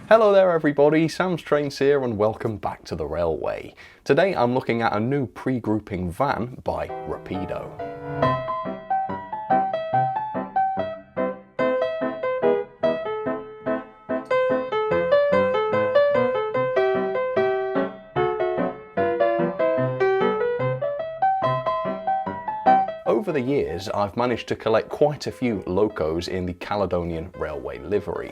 Hello there everybody, Sam's Trains here and welcome back to the railway. Today I'm looking at a new pre-grouping van by Rapido. Over the years, I've managed to collect quite a few locos in the Caledonian railway livery,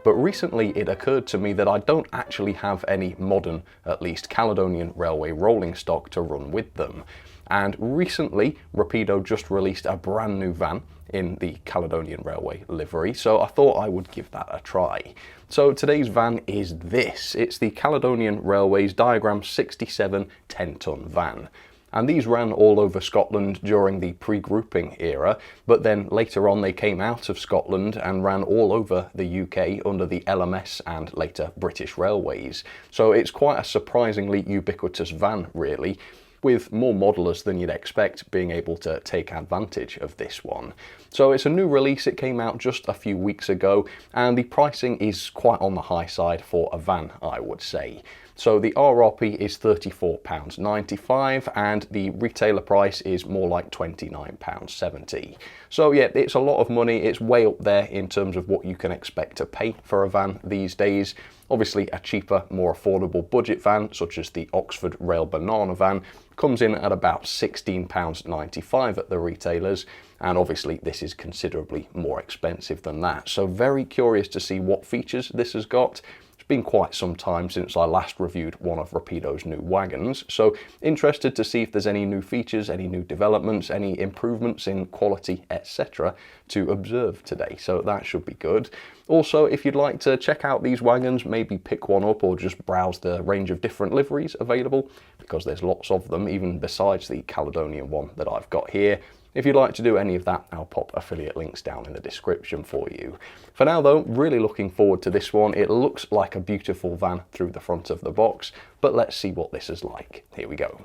but recently it occurred to me that I don't actually have any modern, at least Caledonian railway rolling stock to run with them. And recently, Rapido just released a brand new van in the Caledonian railway livery, so I thought I would give that a try. So today's van is this. It's the Caledonian Railway's Diagram 67 10-ton van. And these ran all over Scotland during the pre-grouping era, but then later on they came out of Scotland and ran all over the UK under the LMS and later British Railways. So it's quite a surprisingly ubiquitous van really, with more modelers than you'd expect being able to take advantage of this one. So it's a new release, it came out just a few weeks ago, and the pricing is quite on the high side for a van, I would say. So the RRP is £34.95 and the retailer price is more like £29.70. So yeah, it's a lot of money, it's way up there in terms of what you can expect to pay for a van these days. Obviously a cheaper, more affordable budget van, such as the Oxford Rail Banana van, comes in at about £16.95 at the retailers, and obviously this is considerably more expensive than that. So very curious to see what features this has got. It's been quite some time since I last reviewed one of Rapido's new wagons, so interested to see if there's any new features, any new developments, any improvements in quality, etc. to observe today, so that should be good. Also, if you'd like to check out these wagons, maybe pick one up or just browse the range of different liveries available, because there's lots of them, even besides the Caledonian one that I've got here. If you'd like to do any of that, I'll pop affiliate links down in the description for you. For now though, really looking forward to this one. It looks like a beautiful van through the front of the box, but let's see what this is like. Here we go.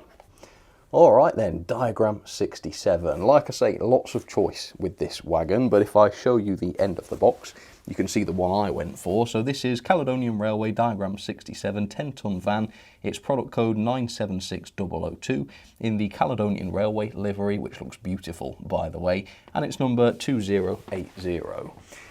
Alright then, Diagram 67. Like I say, lots of choice with this wagon, but if I show you the end of the box, you can see the one I went for. So this is Caledonian Railway Diagram 67 10-ton van. It's product code 976002 in the Caledonian Railway livery, which looks beautiful by the way, and it's number 2080.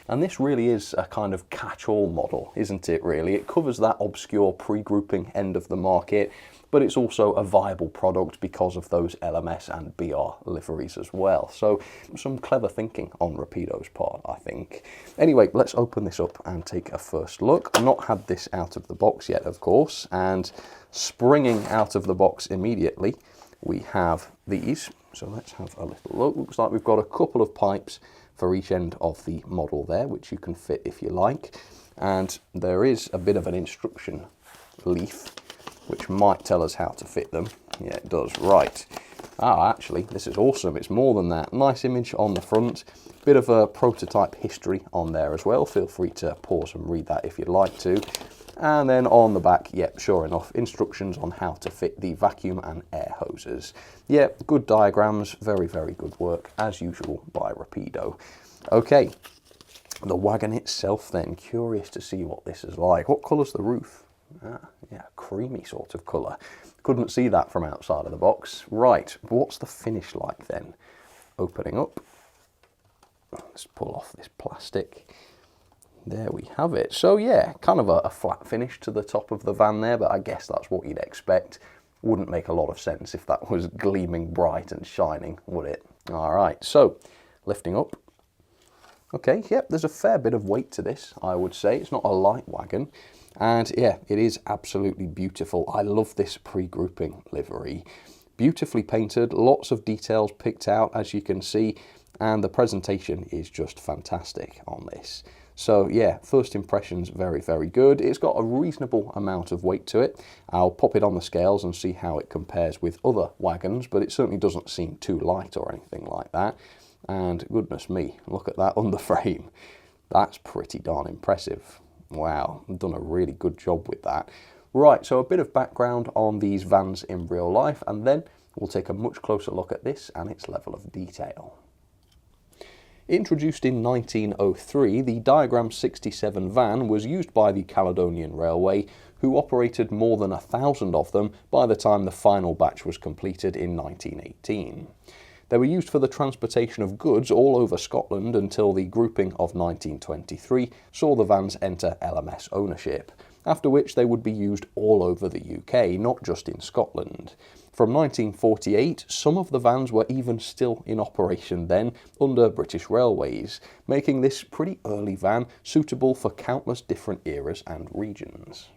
And this really is a kind of catch-all model, isn't it really? It covers that obscure pre-grouping end of the market, but it's also a viable product because of those LMS and BR liveries as well. So some clever thinking on Rapido's part, I think. Anyway, let's open this up and take a first look. I've not had this out of the box yet, of course, and springing out of the box immediately, we have these. So let's have a little look. Looks like we've got a couple of pipes for each end of the model there, which you can fit if you like. And there is a bit of an instruction leaf which might tell us how to fit them. Yeah, it does. Right. Actually, this is awesome. It's more than that. Nice image on the front. Bit of a prototype history on there as well. Feel free to pause and read that if you'd like to. And then on the back, yep, sure enough, instructions on how to fit the vacuum and air hoses. Yeah, good diagrams. Very, very good work, as usual, by Rapido. Okay, the wagon itself then. Curious to see what this is like. What colour's the roof? Yeah, creamy sort of colour. Couldn't see that from outside of the box. Right, what's the finish like then? Opening up. Let's pull off this plastic. There we have it. So yeah, kind of a flat finish to the top of the van there, but I guess that's what you'd expect. Wouldn't make a lot of sense if that was gleaming bright and shining, would it? Alright, so lifting up. Okay, yep, there's a fair bit of weight to this, I would say. It's not a light wagon. And yeah, it is absolutely beautiful. I love this pre-grouping livery. Beautifully painted, lots of details picked out, as you can see, and the presentation is just fantastic on this. So yeah, first impressions, very, very good. It's got a reasonable amount of weight to it. I'll pop it on the scales and see how it compares with other wagons, but it certainly doesn't seem too light or anything like that. And goodness me, look at that underframe. That's pretty darn impressive. Wow, I've done a really good job with that. Right, so a bit of background on these vans in real life, and then we'll take a much closer look at this and its level of detail. Introduced in 1903, the Diagram 67 van was used by the Caledonian Railway, who operated more than 1,000 of them by the time the final batch was completed in 1918. They were used for the transportation of goods all over Scotland until the grouping of 1923 saw the vans enter LMS ownership, after which they would be used all over the UK, not just in Scotland. From 1948, some of the vans were even still in operation then under British Railways, making this pretty early van suitable for countless different eras and regions.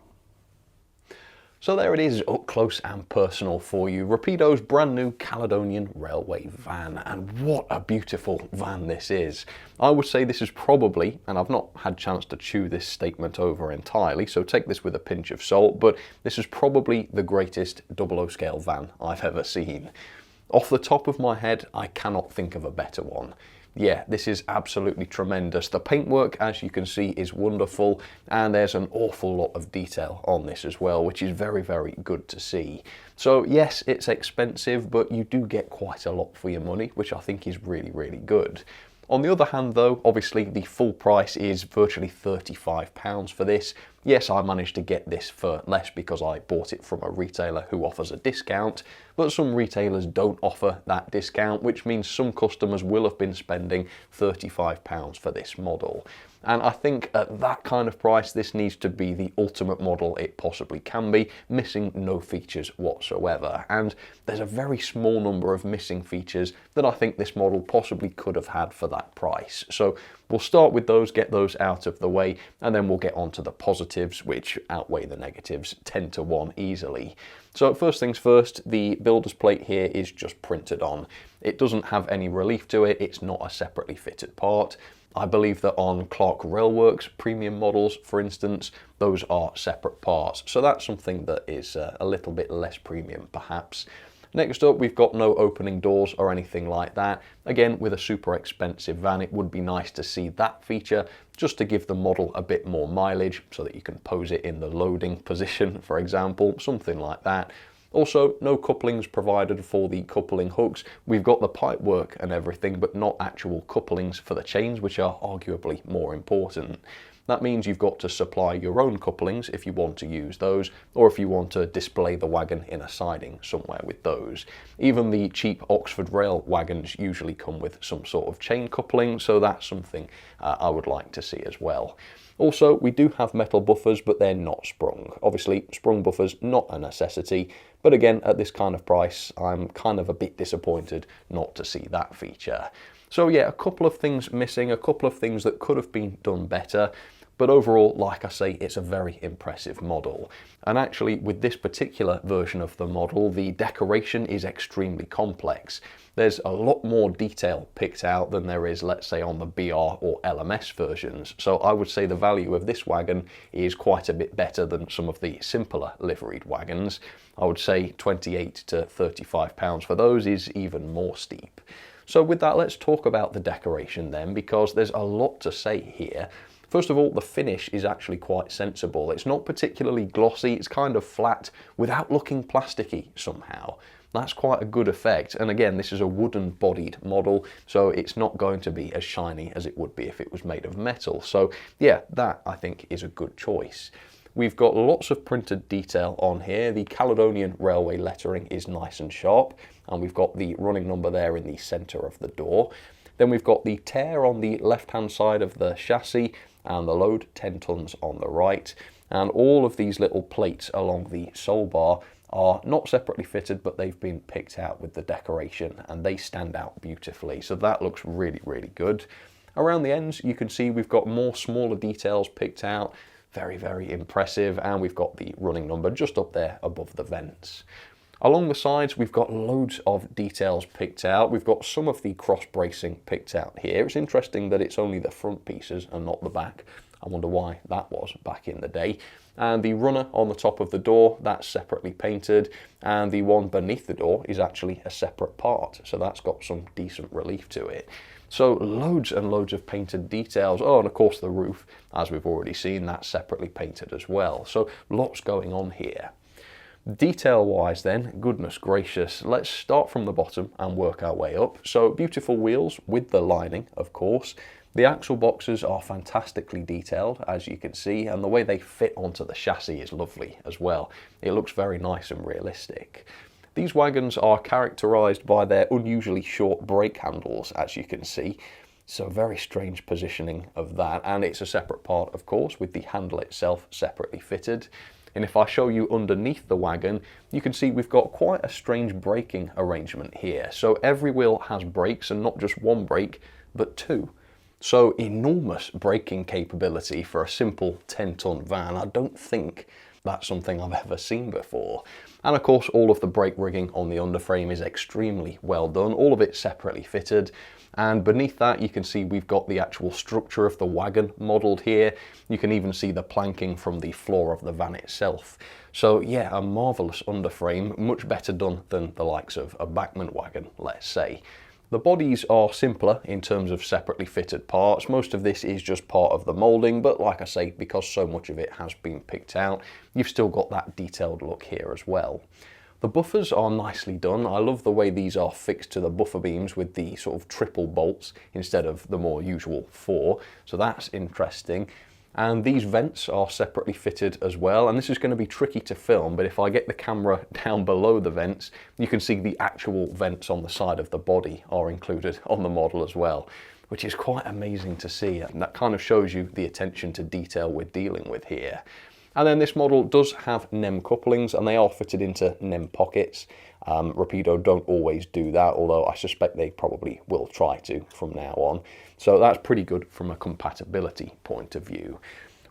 So there it is, up close and personal for you, Rapido's brand new Caledonian Railway van, and what a beautiful van this is. I would say this is probably, and I've not had a chance to chew this statement over entirely, so take this with a pinch of salt, but this is probably the greatest 00 scale van I've ever seen. Off the top of my head, I cannot think of a better one. Yeah, this is absolutely tremendous. The paintwork, as you can see, is wonderful, and there's an awful lot of detail on this as well, which is very, very good to see. So yes, it's expensive, but you do get quite a lot for your money, which I think is really, really good. On the other hand though, obviously the full price is virtually £35 for this. Yes, I managed to get this for less because I bought it from a retailer who offers a discount, but some retailers don't offer that discount, which means some customers will have been spending £35 for this model. And I think at that kind of price, this needs to be the ultimate model it possibly can be, missing no features whatsoever. And there's a very small number of missing features that I think this model possibly could have had for that price. So we'll start with those, get those out of the way, and then we'll get on to the positives, which outweigh the negatives 10 to 1 easily. So first things first, the builder's plate here is just printed on. It doesn't have any relief to it, it's not a separately fitted part. I believe that on Clark Railworks premium models, for instance, those are separate parts. So that's something that is a little bit less premium, perhaps. Next up, we've got no opening doors or anything like that. Again, with a super expensive van, it would be nice to see that feature just to give the model a bit more mileage so that you can pose it in the loading position, for example, something like that. Also, no couplings provided for the coupling hooks. We've got the pipe work and everything, but not actual couplings for the chains, which are arguably more important. That means you've got to supply your own couplings if you want to use those, or if you want to display the wagon in a siding somewhere with those. Even the cheap Oxford Rail wagons usually come with some sort of chain coupling, so that's something I would like to see as well. Also, we do have metal buffers, but they're not sprung. Obviously, sprung buffers, not a necessity, but again, at this kind of price, I'm kind of a bit disappointed not to see that feature. So yeah, a couple of things missing, a couple of things that could have been done better, but overall, like I say, it's a very impressive model. And actually, with this particular version of the model, the decoration is extremely complex. There's a lot more detail picked out than there is, let's say, on the BR or LMS versions. So I would say the value of this wagon is quite a bit better than some of the simpler liveried wagons. I would say £28 to £35 for those is even more steep. So with that, let's talk about the decoration then, because there's a lot to say here. First of all, the finish is actually quite sensible. It's not particularly glossy, it's kind of flat without looking plasticky somehow. That's quite a good effect. And again, this is a wooden bodied model, so it's not going to be as shiny as it would be if it was made of metal. So yeah, that I think is a good choice. We've got lots of printed detail on here. The Caledonian Railway lettering is nice and sharp, and we've got the running number there in the centre of the door. Then we've got the tear on the left-hand side of the chassis, and the load 10 tonnes on the right. And all of these little plates along the sole bar are not separately fitted, but they've been picked out with the decoration, and they stand out beautifully. So that looks really, really good. Around the ends, you can see we've got more smaller details picked out. Very, very impressive. And we've got the running number just up there above the vents. Along the sides, we've got loads of details picked out. We've got some of the cross bracing picked out here. It's interesting that it's only the front pieces and not the back. I wonder why that was back in the day. And the runner on the top of the door, that's separately painted. And the one beneath the door is actually a separate part. So that's got some decent relief to it. So loads and loads of painted details. Oh, and of course the roof, as we've already seen, that's separately painted as well. So lots going on here. Detail wise then, goodness gracious, let's start from the bottom and work our way up. So beautiful wheels with the lining, of course. The axle boxes are fantastically detailed, as you can see, and the way they fit onto the chassis is lovely as well. It looks very nice and realistic. These wagons are characterised by their unusually short brake handles, as you can see. So very strange positioning of that, and it's a separate part, of course, with the handle itself separately fitted. And if I show you underneath the wagon, you can see we've got quite a strange braking arrangement here. So every wheel has brakes, and not just one brake, but two. So enormous braking capability for a simple 10-ton van. I don't think that's something I've ever seen before. And of course, all of the brake rigging on the underframe is extremely well done, all of it separately fitted. And beneath that, you can see we've got the actual structure of the wagon modelled here. You can even see the planking from the floor of the van itself. So yeah, a marvellous underframe, much better done than the likes of a Bachmann wagon, let's say. The bodies are simpler in terms of separately fitted parts. Most of this is just part of the moulding, but like I say, because so much of it has been picked out, you've still got that detailed look here as well. The buffers are nicely done. I love the way these are fixed to the buffer beams with the sort of triple bolts instead of the more usual 4. So that's interesting. And these vents are separately fitted as well. And this is going to be tricky to film, but if I get the camera down below the vents, you can see the actual vents on the side of the body are included on the model as well, which is quite amazing to see. And that kind of shows you the attention to detail we're dealing with here. And then this model does have NEM couplings, and they are fitted into NEM pockets. Rapido don't always do that, although I suspect they probably will try to from now on. So that's pretty good from a compatibility point of view.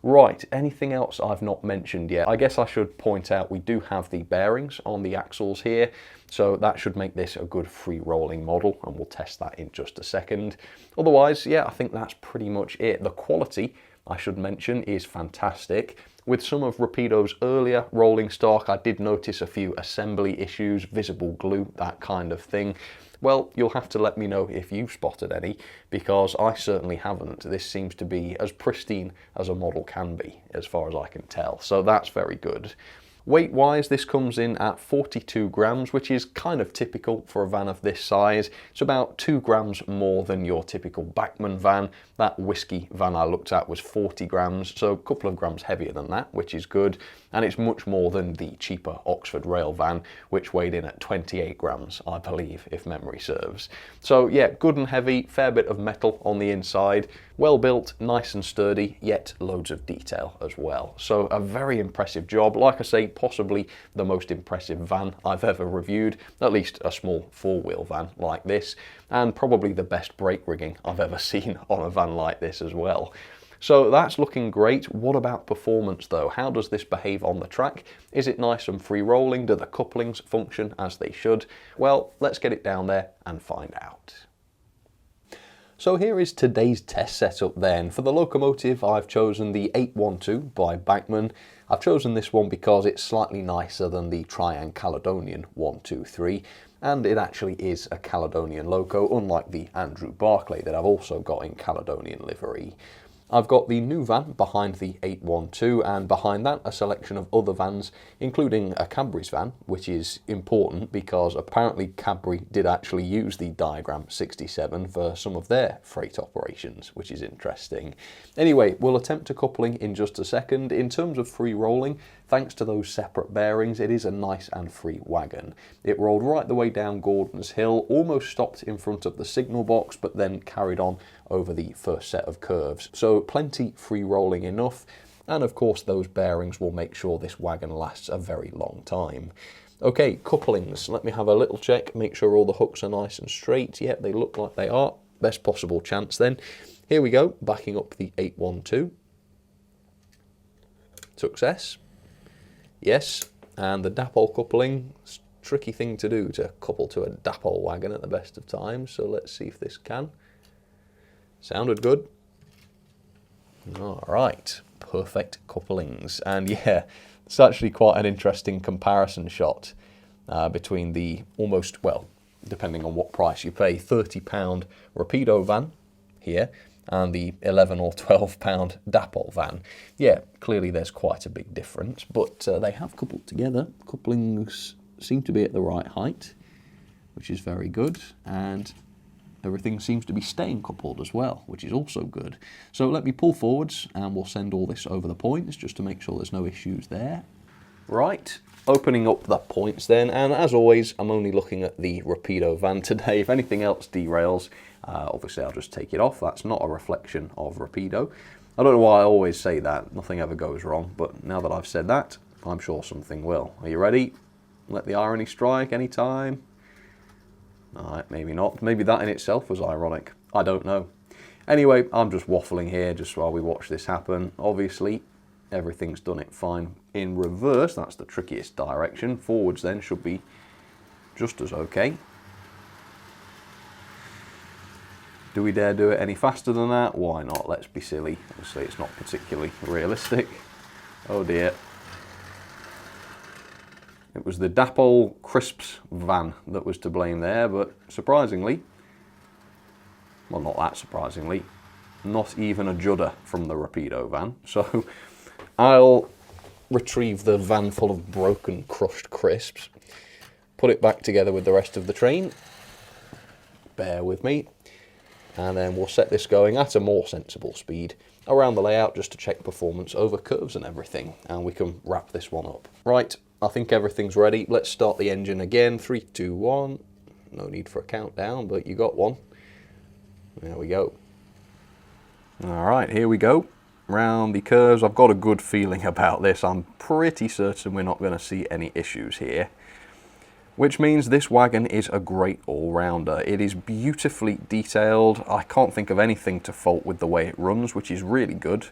Right, anything else I've not mentioned yet? I guess I should point out we do have the bearings on the axles here, so that should make this a good free rolling model, and we'll test that in just a second. Otherwise, yeah, I think that's pretty much it. The quality, I should mention, is fantastic. With some of Rapido's earlier rolling stock, I did notice a few assembly issues, visible glue, that kind of thing. Well, you'll have to let me know if you've spotted any, because I certainly haven't. This seems to be as pristine as a model can be, as far as I can tell, so that's very good. Weight-wise, this comes in at 42 grams, which is kind of typical for a van of this size. It's about 2 grams more than your typical Bachmann van. That whiskey van I looked at was 40 grams, so a couple of grams heavier than that, which is good. And it's much more than the cheaper Oxford Rail van, which weighed in at 28 grams, I believe, if memory serves. So yeah, good and heavy, fair bit of metal on the inside. Well built, nice and sturdy, yet loads of detail as well. So a very impressive job. Like I say, possibly the most impressive van I've ever reviewed, at least a small 4-wheel van like this, and probably the best brake rigging I've ever seen on a van like this as well. So that's looking great. What about performance though? How does this behave on the track? Is it nice and free rolling? Do the couplings function as they should? Well, let's get it down there and find out. So here is today's test setup then. For the locomotive, I've chosen the 812 by Bachmann. I've chosen this one because it's slightly nicer than the Trian Caledonian 123, and it actually is a Caledonian loco, unlike the Andrew Barclay that I've also got in Caledonian livery. I've got the new van behind the 812, and behind that a selection of other vans, including a Cadbury's van, which is important because apparently Cadbury did actually use the Diagram 67 for some of their freight operations, which is interesting. Anyway, we'll attempt a coupling in just a second. In terms of free rolling, thanks to those separate bearings, it is a nice and free wagon. It rolled right the way down Gordon's Hill, almost stopped in front of the signal box, but then carried on over the first set of curves. So plenty free rolling enough, and of course those bearings will make sure this wagon lasts a very long time. Okay, couplings, let me have a little check, make sure all the hooks are nice and straight. Yep, they look like they are. Best possible chance then. Here we go, backing up the 812. Success. Yes, and the dapole coupling, tricky thing to do to couple to a dapole wagon at the best of times, so let's see if this can. Sounded good. All right, perfect couplings. And yeah, it's actually quite an interesting comparison shot between the almost, well, depending on what price you pay, £30 Rapido van here and the 11 or 12 pound Dapol van. Yeah, clearly there's quite a big difference, but they have coupled together. Couplings seem to be at the right height, which is very good, and everything seems to be staying coupled as well, which is also good. So let me pull forwards and we'll send all this over the points just to make sure there's no issues there. Right, opening up the points then, and as always, I'm only looking at the Rapido van today. If anything else derails, obviously I'll just take it off. That's not a reflection of Rapido. I don't know why I always say that, nothing ever goes wrong, but now that I've said that, I'm sure something will. Are you ready? Let the irony strike anytime. Alright, maybe not. Maybe that in itself was ironic. I don't know. Anyway, I'm just waffling here just while we watch this happen. Obviously, everything's done it fine in reverse. That's the trickiest direction. Forwards then should be just as okay. Do we dare do it any faster than that? Why not? Let's be silly. Obviously, it's not particularly realistic. Oh dear. It was the Dapol Crisps van that was to blame there, but surprisingly, well, not that surprisingly, not even a judder from the Rapido van. So I'll retrieve the van full of broken, crushed crisps, put it back together with the rest of the train, bear with me, and then we'll set this going at a more sensible speed around the layout just to check performance over curves and everything, and we can wrap this one up. Right. I think everything's ready. Let's start the engine again. 3, 2, 1. No need for a countdown, but you got one. There we go. All right, here we go. Round the curves. I've got a good feeling about this. I'm pretty certain we're not going to see any issues here. Which means this wagon is a great all-rounder. It is beautifully detailed. I can't think of anything to fault with the way it runs, which is really good.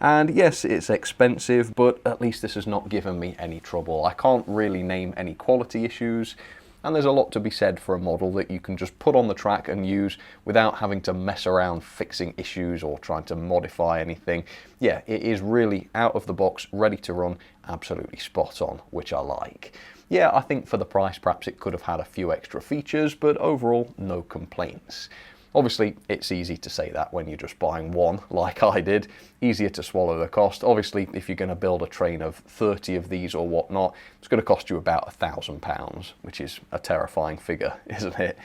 And yes, it's expensive, but at least this has not given me any trouble. I can't really name any quality issues, and there's a lot to be said for a model that you can just put on the track and use without having to mess around fixing issues or trying to modify anything. Yeah, it is really out of the box, ready to run, absolutely spot on, which I like. Yeah, I think for the price, perhaps it could have had a few extra features, but overall, no complaints. Obviously, it's easy to say that when you're just buying one, like I did. Easier to swallow the cost. Obviously, if you're going to build a train of 30 of these or whatnot, it's going to cost you about £1,000, which is a terrifying figure, isn't it?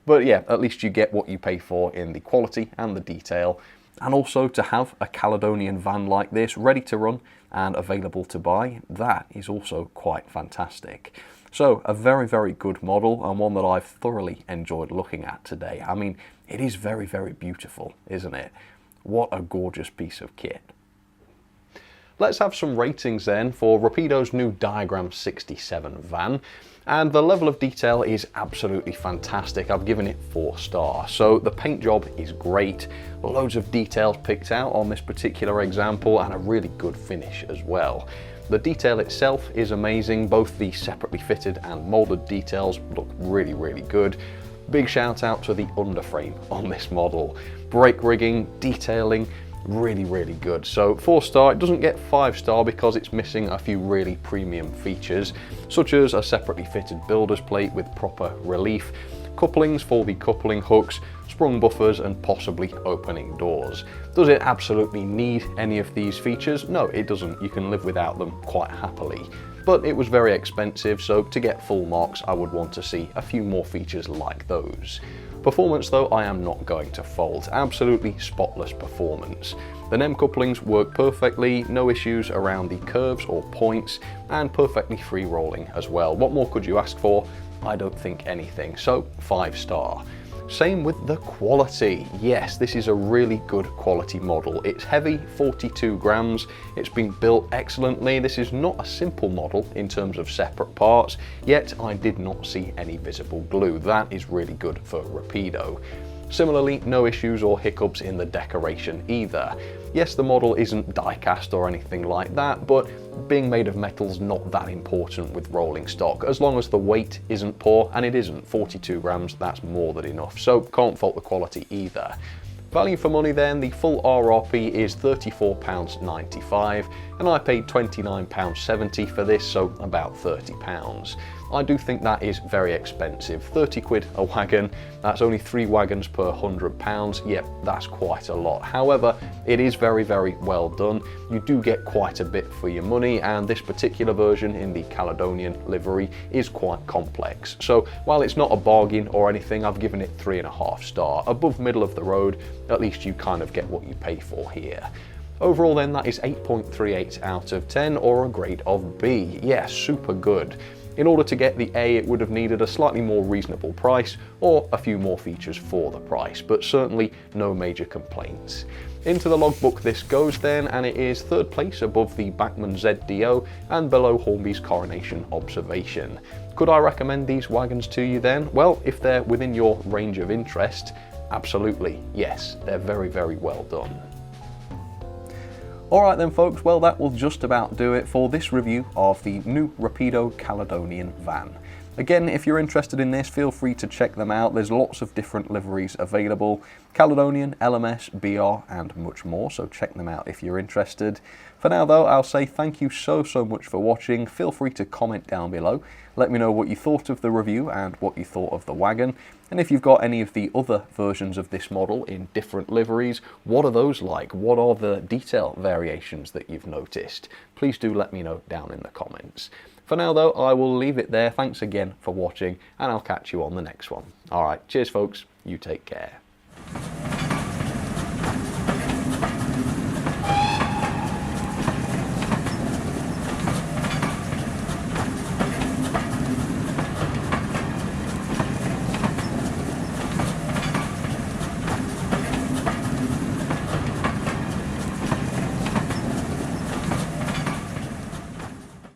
But yeah, at least you get what you pay for in the quality and the detail. And also to have a Caledonian van like this ready to run and available to buy, that is also quite fantastic. So a very, very good model, and one that I've thoroughly enjoyed looking at today. I mean, it is very, very beautiful, isn't it? What a gorgeous piece of kit. Let's have some ratings then for Rapido's new Diagram 67 van. And the level of detail is absolutely fantastic. I've given it 4 stars. So the paint job is great. Loads of details picked out on this particular example, and a really good finish as well. The detail itself is amazing. Both the separately fitted and moulded details look really, really good. Big shout out to the underframe on this model. Brake rigging, detailing, really, really good. So 4 star, it doesn't get 5 star because it's missing a few really premium features, such as a separately fitted builder's plate with proper relief, couplings for the coupling hooks, sprung buffers, and possibly opening doors. Does it absolutely need any of these features? No, it doesn't. You can live without them quite happily. But it was very expensive, so to get full marks, I would want to see a few more features like those. Performance though, I am not going to fault. Absolutely spotless performance. The NEM couplings work perfectly, no issues around the curves or points, and perfectly free rolling as well. What more could you ask for? I don't think anything, so 5 star. Same with the quality. Yes, this is a really good quality model. It's heavy, 42 grams. It's been built excellently. This is not a simple model in terms of separate parts, yet I did not see any visible glue. That is really good for Rapido. Similarly, no issues or hiccups in the decoration either. Yes, the model isn't die-cast or anything like that, but being made of metal's not that important with rolling stock, as long as the weight isn't poor, and it isn't. 42 grams, that's more than enough, so can't fault the quality either. Value for money then, the full RRP is £34.95, and I paid £29.70 for this, so about £30. I do think that is very expensive. 30 quid a wagon, that's only 3 wagons per £100. Yep, that's quite a lot. However, it is very, very well done. You do get quite a bit for your money, and this particular version in the Caledonian livery is quite complex. So while it's not a bargain or anything, I've given it 3.5 star. Above middle of the road, at least you kind of get what you pay for here. Overall then, that is 8.38 out of 10, or a grade of B. Yeah, super good. In order to get the A, it would have needed a slightly more reasonable price or a few more features for the price, but certainly no major complaints. Into the logbook this goes then, and it is 3rd place above the Bachmann ZDO and below Hornby's Coronation Observation. Could I recommend these wagons to you then? Well, if they're within your range of interest, absolutely, yes, they're very, very well done. Alright then folks, well that will just about do it for this review of the new Rapido Caledonian van. Again, if you're interested in this, feel free to check them out. There's lots of different liveries available. Caledonian, LMS, BR and much more, so check them out if you're interested. For now though, I'll say thank you so much for watching. Feel free to comment down below. Let me know what you thought of the review and what you thought of the wagon. And if you've got any of the other versions of this model in different liveries, what are those like? What are the detail variations that you've noticed? Please do let me know down in the comments. For now though, I will leave it there. Thanks again for watching, and I'll catch you on the next one. Alright, cheers folks, you take care.